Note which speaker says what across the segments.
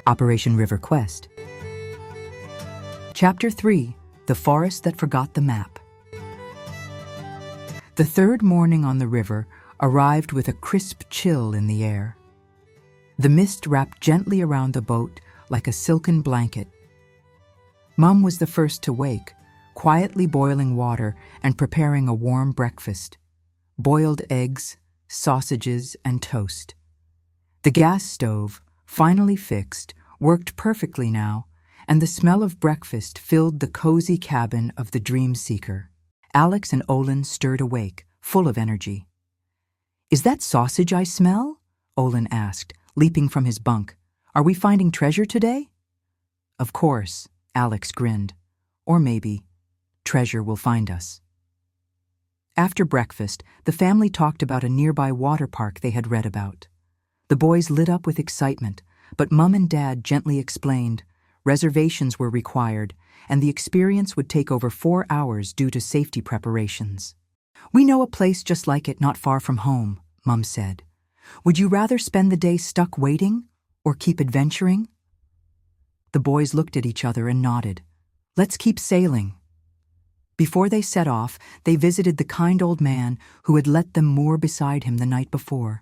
Speaker 1: Operation River Quest. Chapter 3: The Forest That Forgot the Map. The third morning on the river arrived with a crisp chill in the air. The mist wrapped gently around the boat like a silken blanket. Mum was the first to wake, quietly boiling water and preparing a warm breakfast: boiled eggs, sausages, and toast. The gas stove, finally fixed, worked perfectly now, and the smell of breakfast filled the cozy cabin of the dream seeker. Alex and Olin stirred awake, full of energy. "Is that sausage I smell?" Olin asked, leaping from his bunk. "Are we finding treasure today?" "Of course," Alex grinned. "Or maybe treasure will find us." After breakfast, the family talked about a nearby water park they had read about. The boys lit up with excitement, but Mum and Dad gently explained reservations were required, and the experience would take over 4 hours due to safety preparations. "We know a place just like it not far from home," Mum said. "Would you rather spend the day stuck waiting or keep adventuring?" The boys looked at each other and nodded. "Let's keep sailing." Before they set off, they visited the kind old man who had let them moor beside him the night before,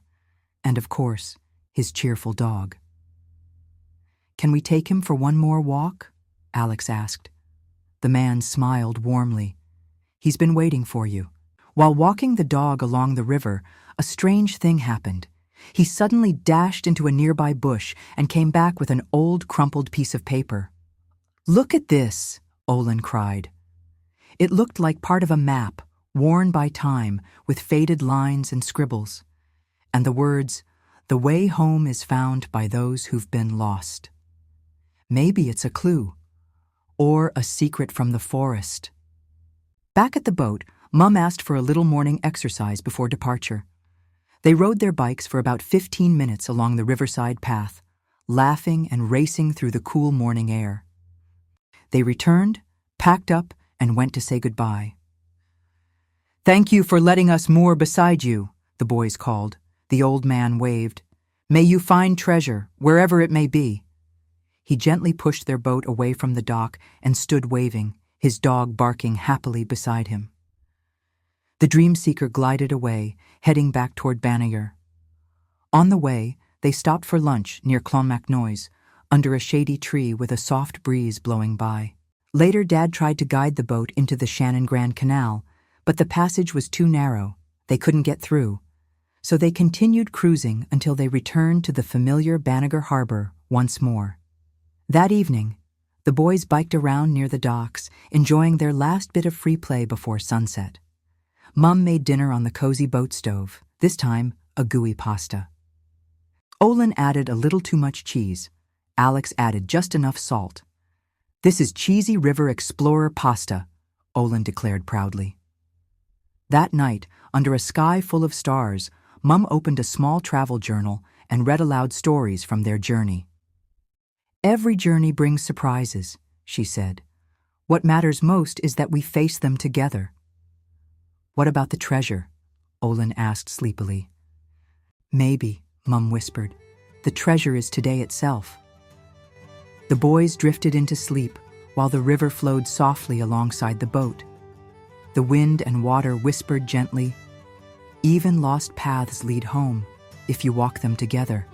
Speaker 1: and of course, his cheerful dog. "Can we take him for one more walk?" Alex asked. The man smiled warmly. "He's been waiting for you." While walking the dog along the river, a strange thing happened. He suddenly dashed into a nearby bush and came back with an old, crumpled piece of paper. "Look at this," Olin cried. It looked like part of a map, worn by time, with faded lines and scribbles. And the words, "The way home is found by those who've been lost." Maybe it's a clue, or a secret from the forest. Back at the boat, Mum asked for a little morning exercise before departure. They rode their bikes for about 15 minutes along the riverside path, laughing and racing through the cool morning air. They returned, packed up, and went to say goodbye. "Thank you for letting us moor beside you," the boys called. The old man waved. "May you find treasure, wherever it may be." He gently pushed their boat away from the dock and stood waving, his dog barking happily beside him. The dream seeker glided away, heading back toward Banagher. On the way, they stopped for lunch near Clonmacnoise, under a shady tree with a soft breeze blowing by. Later, Dad tried to guide the boat into the Shannon Grand Canal, but the passage was too narrow. They couldn't get through. So they continued cruising until they returned to the familiar Banagher Harbor once more. That evening, the boys biked around near the docks, enjoying their last bit of free play before sunset. Mum made dinner on the cozy boat stove, this time a gooey pasta. Olin added a little too much cheese. Alex added just enough salt. "This is cheesy river explorer pasta," Olin declared proudly. That night, under a sky full of stars, Mum opened a small travel journal and read aloud stories from their journey. "Every journey brings surprises," she said. "What matters most is that we face them together." "What about the treasure?" Olin asked sleepily. "Maybe," Mum whispered. "The treasure is today itself." The boys drifted into sleep while the river flowed softly alongside the boat. The wind and water whispered gently, "Even lost paths lead home if you walk them together."